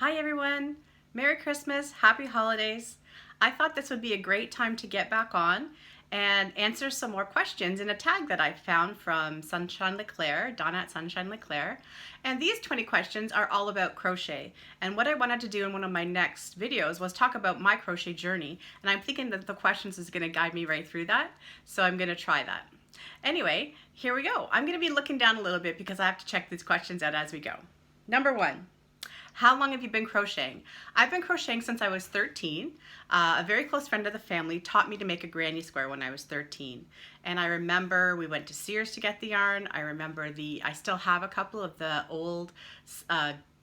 Hi everyone! Merry Christmas, Happy Holidays. I thought this would be a great time to get back on and answer some more questions in a tag that I found from SunshineLeclare, Donna at SunshineLeclare. And these 20 questions are all about crochet. And what I wanted to do in one of my next videos was talk about my crochet journey. And I'm thinking that the questions is going to guide me right through that. So I'm going to try that. Anyway, here we go. I'm going to be looking down a little bit because I have to check these questions out as we go. Number 1. How long have you been crocheting? I've been crocheting since I was 13. A very close friend of the family taught me to make a granny square when I was 13. And I remember we went to Sears to get the yarn. I remember I still have a couple of the old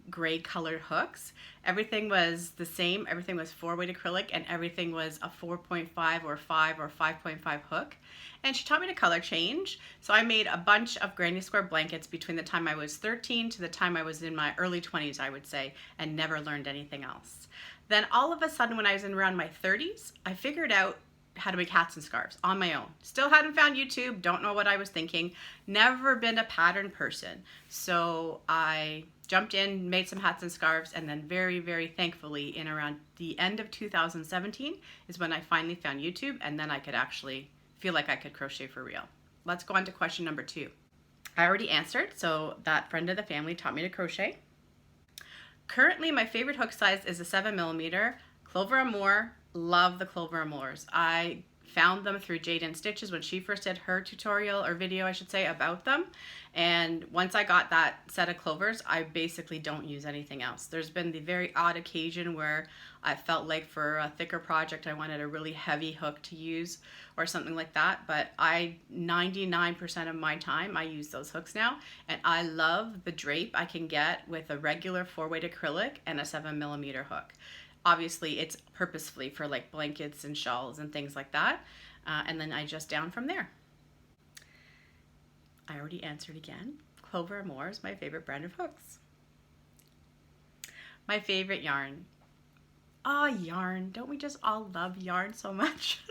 gray colored hooks. Everything was the same. Everything was 4-weight acrylic and everything was a 4.5 or 5 or 5.5 hook. And she taught me to color change. So I made a bunch of granny square blankets between the time I was 13 to the time I was in my early 20s, I would say, and never learned anything else. Then all of a sudden when I was in around my 30s, I figured out how to make hats and scarves on my own. Still hadn't found YouTube, don't know what I was thinking, never been a pattern person. So I jumped in, made some hats and scarves, and then very, very thankfully in around the end of 2017 is when I finally found YouTube, and then I could actually feel like I could crochet for real. Let's go on to question number 2. I already answered, so that friend of the family taught me to crochet. Currently, my favorite hook size is a 7mm Clover Amour. Love the Clover Amours. I found them through Jade & Stitches when she first did her tutorial, or video I should say, about them. And once I got that set of clovers, I basically don't use anything else. There's been the very odd occasion where I felt like for a thicker project I wanted a really heavy hook to use or something like that, but 99% of my time I use those hooks now, and I love the drape I can get with a regular 4-weight acrylic and a 7mm hook. Obviously it's purposefully for like blankets and shawls and things like that, and then I just down from there. I already answered again. Clover Amour is my favorite brand of hooks. My favorite yarn. Ah, yarn. Don't we just all love yarn so much?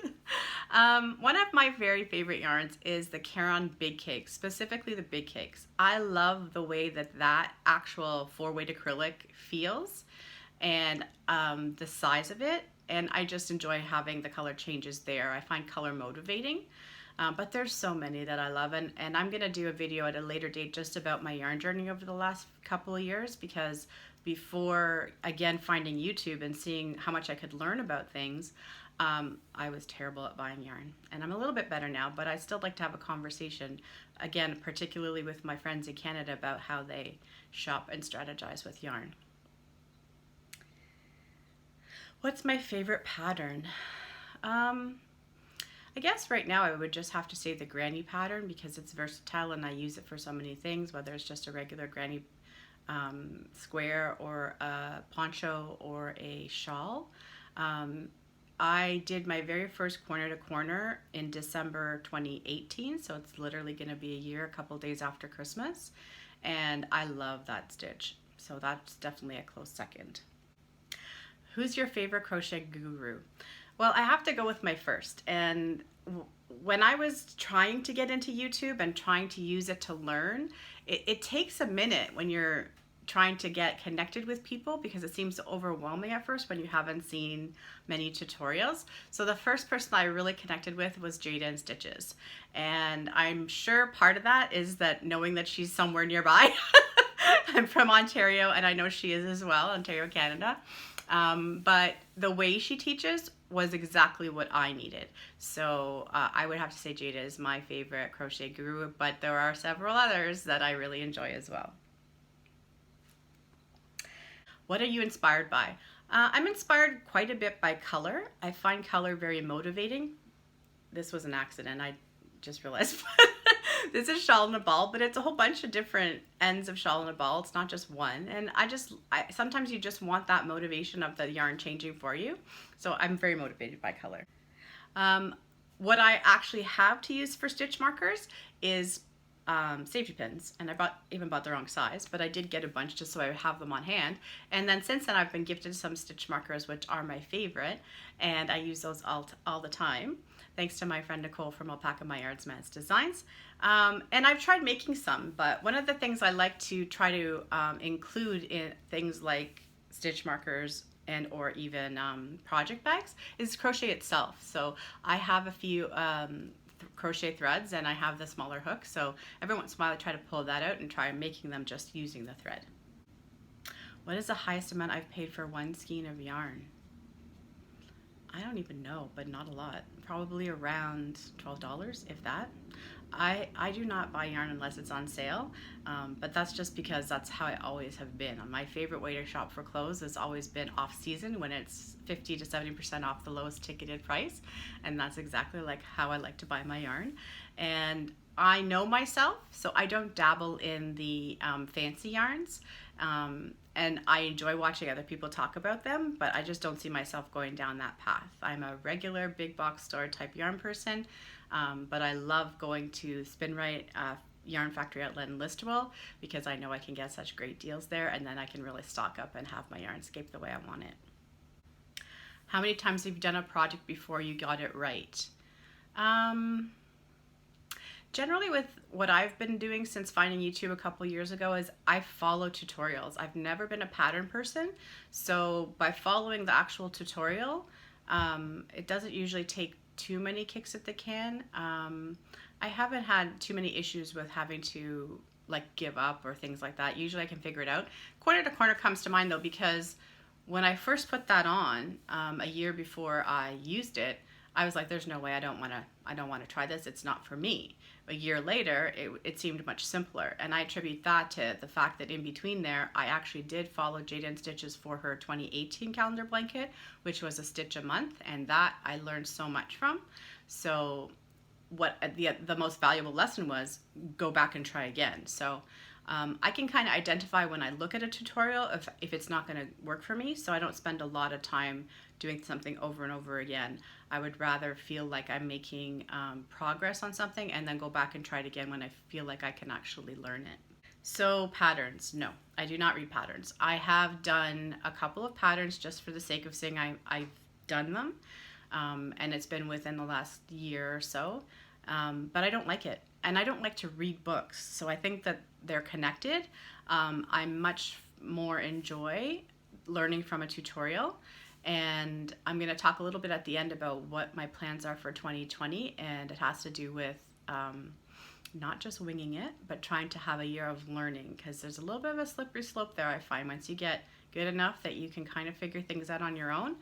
One of my very favorite yarns is the Caron Big Cakes, specifically the Big Cakes. I love the way that actual 4-weight acrylic feels and the size of it, and I just enjoy having the color changes there. I find color motivating, but there's so many that I love, and I'm gonna do a video at a later date just about my yarn journey over the last couple of years, because before, again, finding YouTube and seeing how much I could learn about things, I was terrible at buying yarn, and I'm a little bit better now, but I still like to have a conversation, again, particularly with my friends in Canada, about how they shop and strategize with yarn. What's my favorite pattern? I guess right now I would just have to say the granny pattern, because it's versatile and I use it for so many things, whether it's just a regular granny square or a poncho or a shawl. I did my very first corner to corner in December 2018, so it's literally going to be a year, a couple days after Christmas, and I love that stitch, so that's definitely a close second. Who's your favorite crochet guru? Well, I have to go with my first, and when I was trying to get into YouTube and trying to use it to learn, it takes a minute when you're trying to get connected with people, because it seems overwhelming at first when you haven't seen many tutorials. So the first person I really connected with was Jade & Stitches, and I'm sure part of that is that knowing that she's somewhere nearby. I'm from Ontario, and I know she is as well, Ontario, Canada. But the way she teaches was exactly what I needed. So I would have to say Jada is my favorite crochet guru, but there are several others that I really enjoy as well. What are you inspired by? I'm inspired quite a bit by color. I find color very motivating. This was an accident, I just realized. This is shawl in a ball, but it's a whole bunch of different ends of shawl in a ball. It's not just one. And sometimes you just want that motivation of the yarn changing for you. So I'm very motivated by color. What I actually have to use for stitch markers is safety pins, and I even bought the wrong size, but I did get a bunch just so I would have them on hand. And then since then I've been gifted some stitch markers, which are my favorite, and I use those all the time, thanks to my friend Nicole from Alpaca, my Madzdesignz. And I've tried making some, but one of the things I like to try to include in things like stitch markers and or even project bags is crochet itself. So I have a few crochet threads and I have the smaller hook, so every once in a while I try to pull that out and try making them just using the thread. What is the highest amount I've paid for one skein of yarn? I don't even know, but not a lot. Probably around $12, if that. I do not buy yarn unless it's on sale, but that's just because that's how I always have been. My favorite way to shop for clothes has always been off season, when it's 50 to 70% off the lowest ticketed price, and that's exactly like how I like to buy my yarn. And I know myself, so I don't dabble in the fancy yarns, and I enjoy watching other people talk about them, but I just don't see myself going down that path. I'm a regular big box store type yarn person, but I love going to Spin Right, Yarn Factory Outlet and Listable, because I know I can get such great deals there, and then I can really stock up and have my yarn scape the way I want it. How many times have you done a project before you got it right? Generally, with what I've been doing since finding YouTube a couple years ago, is I follow tutorials. I've never been a pattern person, so by following the actual tutorial, it doesn't usually take too many kicks at the can. I haven't had too many issues with having to like give up or things like that. Usually I can figure it out. Corner to corner comes to mind though, because when I first put that on a year before I used it, I was like, there's no way, I don't want to try this. It's not for me. A year later, it seemed much simpler. And I attribute that to the fact that in between there, I actually did follow Jaden Stitches for her 2018 calendar blanket, which was a stitch a month. And that I learned so much from. So what the most valuable lesson was, go back and try again. So I can kind of identify when I look at a tutorial if it's not going to work for me, so I don't spend a lot of time doing something over and over again. I would rather feel like I'm making progress on something and then go back and try it again when I feel like I can actually learn it. So patterns, no, I do not read patterns. I have done a couple of patterns just for the sake of saying I've done them, and it's been within the last year or so, but I don't like it. And I don't like to read books, so I think that they're connected. I much more enjoy learning from a tutorial, and I'm going to talk a little bit at the end about what my plans are for 2020, and it has to do with not just winging it, but trying to have a year of learning, because there's a little bit of a slippery slope there, I find, once you get good enough that you can kind of figure things out on your own,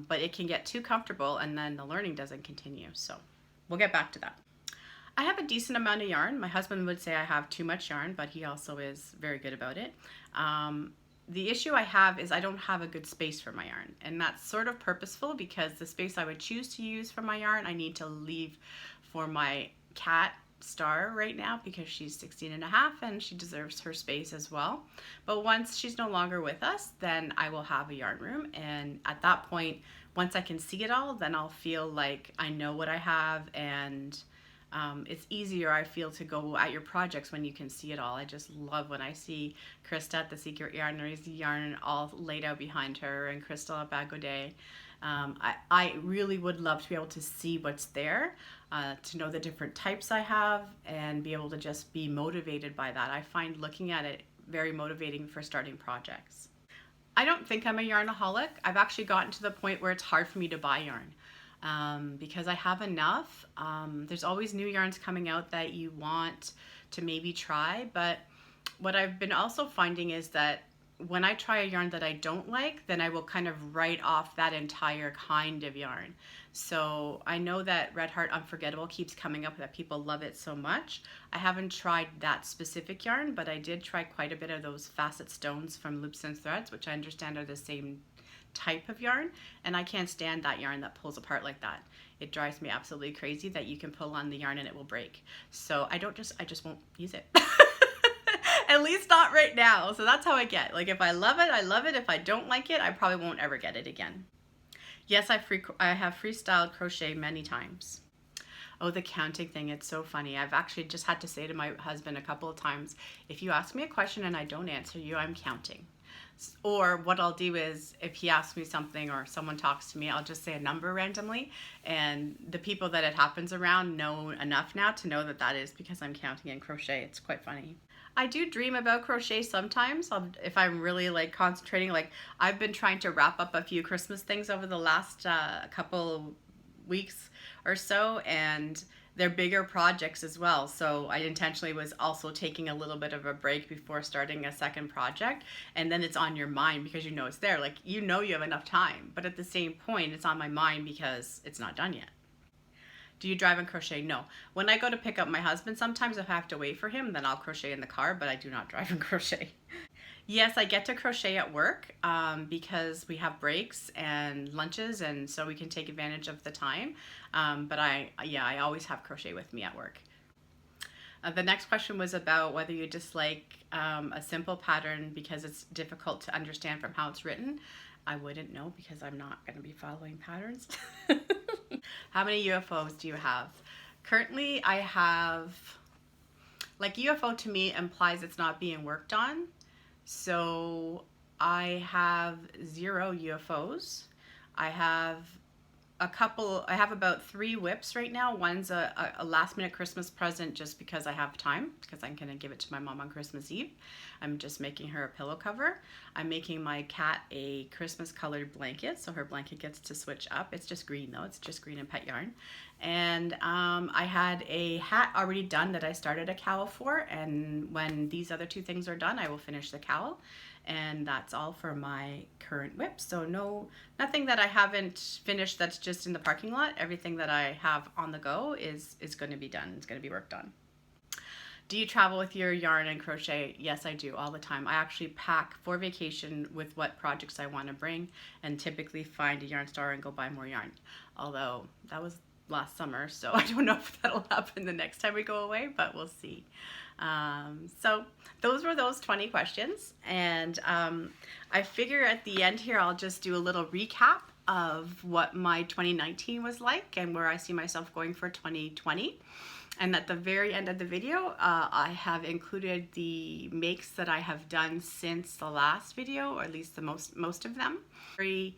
but it can get too comfortable and then the learning doesn't continue. So we'll get back to that. I have a decent amount of yarn. My husband would say I have too much yarn, but he also is very good about it. The issue I have is I don't have a good space for my yarn, and that's sort of purposeful, because the space I would choose to use for my yarn I need to leave for my cat Star right now, because she's 16 and a half and she deserves her space as well. But once she's no longer with us, then I will have a yarn room, and at that point, once I can see it all, then I'll feel like I know what I have, and it's easier, I feel, to go at your projects when you can see it all. I just love when I see Christa at the Secret Yarnery's yarn all laid out behind her, and Crystal at Bag O' Day. I really would love to be able to see what's there, to know the different types I have, and be able to just be motivated by that. I find looking at it very motivating for starting projects. I don't think I'm a yarnaholic. I've actually gotten to the point where it's hard for me to buy yarn. Because I have enough. There's always new yarns coming out that you want to maybe try, but what I've been also finding is that when I try a yarn that I don't like, then I will kind of write off that entire kind of yarn. So I know that Red Heart Unforgettable keeps coming up, that people love it so much. I haven't tried that specific yarn, but I did try quite a bit of those Facet Stones from Loops and Threads, which I understand are the same type of yarn, and I can't stand that yarn that pulls apart like that. It drives me absolutely crazy that you can pull on the yarn and it will break. So I just won't use it. At least not right now. So that's how I get. Like, if I love it, I love it. If I don't like it, I probably won't ever get it again. Yes, I have freestyled crochet many times. Oh, the counting thing, it's so funny. I've actually just had to say to my husband a couple of times, if you ask me a question and I don't answer you, I'm counting. Or what I'll do is, if he asks me something or someone talks to me, I'll just say a number randomly, and the people that it happens around know enough now to know that that is because I'm counting in crochet. It's quite funny. I do dream about crochet sometimes. If I'm really like concentrating, like I've been trying to wrap up a few Christmas things over the last couple weeks or so, and they're bigger projects as well. So I intentionally was also taking a little bit of a break before starting a second project. And then it's on your mind because you know it's there. Like you know you have enough time, but at the same point, it's on my mind because it's not done yet. Do you drive and crochet? No. When I go to pick up my husband, sometimes if I have to wait for him, then I'll crochet in the car, but I do not drive and crochet. Yes, I get to crochet at work because we have breaks and lunches, and so we can take advantage of the time. But I always have crochet with me at work. The next question was about whether you dislike a simple pattern because it's difficult to understand from how it's written. I wouldn't know because I'm not going to be following patterns. How many UFOs do you have? Currently, I have, like UFO to me implies it's not being worked on. So I have 0 UFOs. I have about 3 whips right now. One's a last minute Christmas present just because I have time, because I'm gonna give it to my mom on Christmas Eve. I'm just making her a pillow cover. I'm making my cat a Christmas colored blanket, so her blanket gets to switch up. It's just green though, it's just green and pet yarn. And I had a hat already done that I started a cowl for, and when these other 2 things are done, I will finish the cowl. And that's all for my current whip. So nothing that I haven't finished that's just in the parking lot. Everything that I have on the go is going to be done. It's going to be worked on. Do you travel with your yarn and crochet? Yes, I do all the time. I actually pack for vacation with what projects I want to bring and typically find a yarn store and go buy more yarn. Although that was last summer, so I don't know if that'll happen the next time we go away, but we'll see. So those were those 20 questions, and I figure at the end here I'll just do a little recap of what my 2019 was like and where I see myself going for 2020. And at the very end of the video, I have included the makes that I have done since the last video, or at least the most of them. Very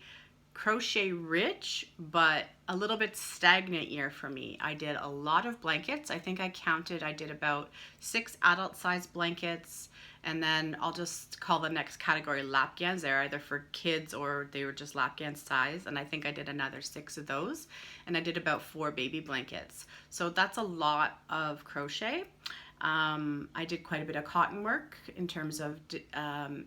crochet rich, but a little bit stagnant year for me. I did a lot of blankets. I think I counted, I did about 6 adult size blankets, and then I'll just call the next category lap gans. They're either for kids or they were just lap gan size, and I think I did another 6 of those, and I did about 4 baby blankets. So that's a lot of crochet. I did quite a bit of cotton work in terms of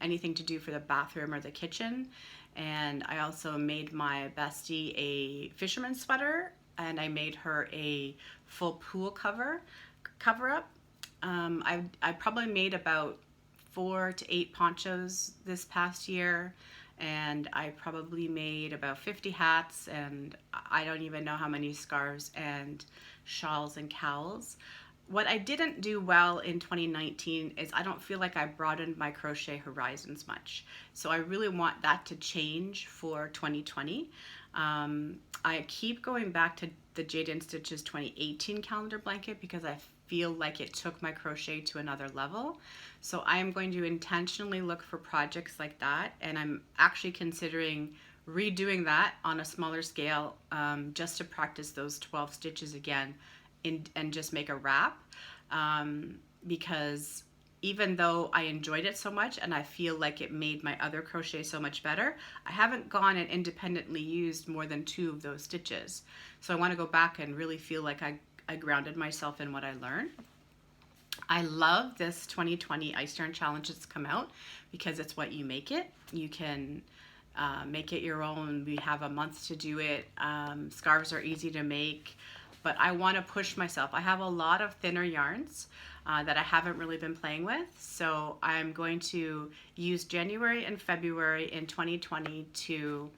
anything to do for the bathroom or the kitchen. And I also made my bestie a fisherman sweater, and I made her a full pool cover up. I probably made about 4 to 8 ponchos this past year, and I probably made about 50 hats, and I don't even know how many scarves and shawls and cowls. What I didn't do well in 2019 is I don't feel like I broadened my crochet horizons much. So I really want that to change for 2020. I keep going back to the Jade and Stitches 2018 calendar blanket because I feel like it took my crochet to another level. So I am going to intentionally look for projects like that, and I'm actually considering redoing that on a smaller scale just to practice those 12 stitches again and just make a wrap, because even though I enjoyed it so much and I feel like it made my other crochet so much better, I haven't gone and independently used more than 2 of those stitches. So I want to go back and really feel like I grounded myself in what I learned. I love this 2020 Ice Yarn Challenge that's come out because it's what you make it. You can make it your own. We have a month to do it. Scarves are easy to make, but I want to push myself. I have a lot of thinner yarns that I haven't really been playing with, so I'm going to use January and February in 2020 to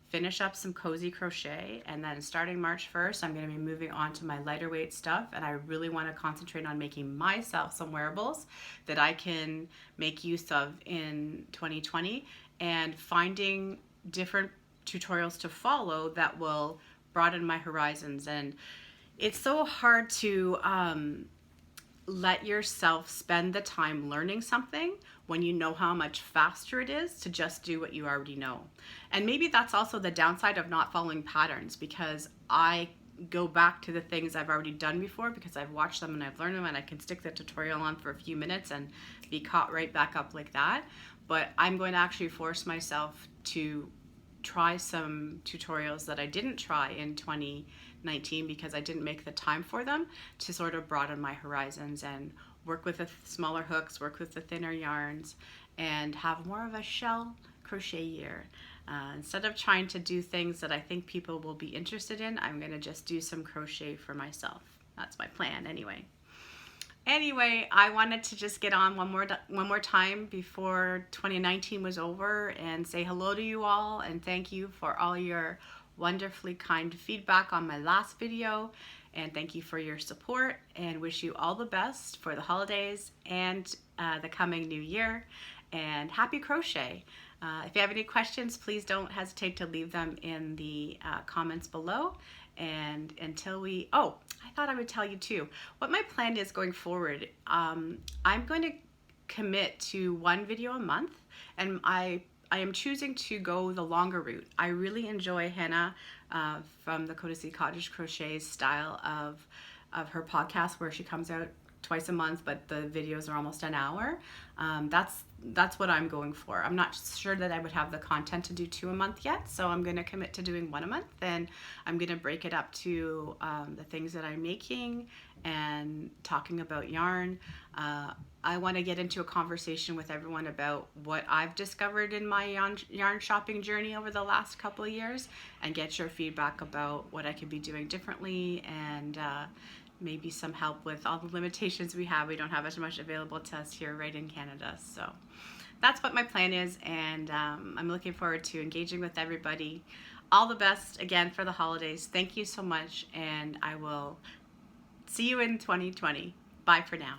finish up some cozy crochet, and then starting March 1st I'm going to be moving on to my lighter weight stuff, and I really want to concentrate on making myself some wearables that I can make use of in 2020 and finding different tutorials to follow that will broaden my horizons. And it's so hard to let yourself spend the time learning something when you know how much faster it is to just do what you already know. And maybe that's also the downside of not following patterns, because I go back to the things I've already done before because I've watched them and I've learned them, and I can stick the tutorial on for a few minutes and be caught right back up like that. But I'm going to actually force myself to try some tutorials that I didn't try in 2019 because I didn't make the time for them, to sort of broaden my horizons and work with the smaller hooks, work with the thinner yarns, and have more of a shell crochet year. Instead of trying to do things that I think people will be interested in, I'm going to just do some crochet for myself. That's my plan anyway. Anyway, I wanted to just get on one more time before 2019 was over and say hello to you all and thank you for all your wonderfully kind feedback on my last video, and thank you for your support, and wish you all the best for the holidays and the coming new year, and happy crochet. If you have any questions, please don't hesitate to leave them in the comments below. And until we, I thought I would tell you too, what my plan is going forward. I'm going to commit to one video a month, and I am choosing to go the longer route. I really enjoy Hannah from the Courtesy Cottage Crochets style of her podcast, where she comes out twice a month, but the videos are almost an hour. That's what I'm going for. I'm not sure that I would have the content to do 2 a month yet, so I'm going to commit to doing 1 a month. Then I'm going to break it up to the things that I'm making and talking about yarn. I want to get into a conversation with everyone about what I've discovered in my yarn shopping journey over the last couple of years, and get your feedback about what I could be doing differently, and maybe some help with all the limitations we have. We don't have as much available to us here right in Canada. So that's what my plan is, and I'm looking forward to engaging with everybody. All the best again for the holidays. Thank you so much, and I will see you in 2020. Bye for now.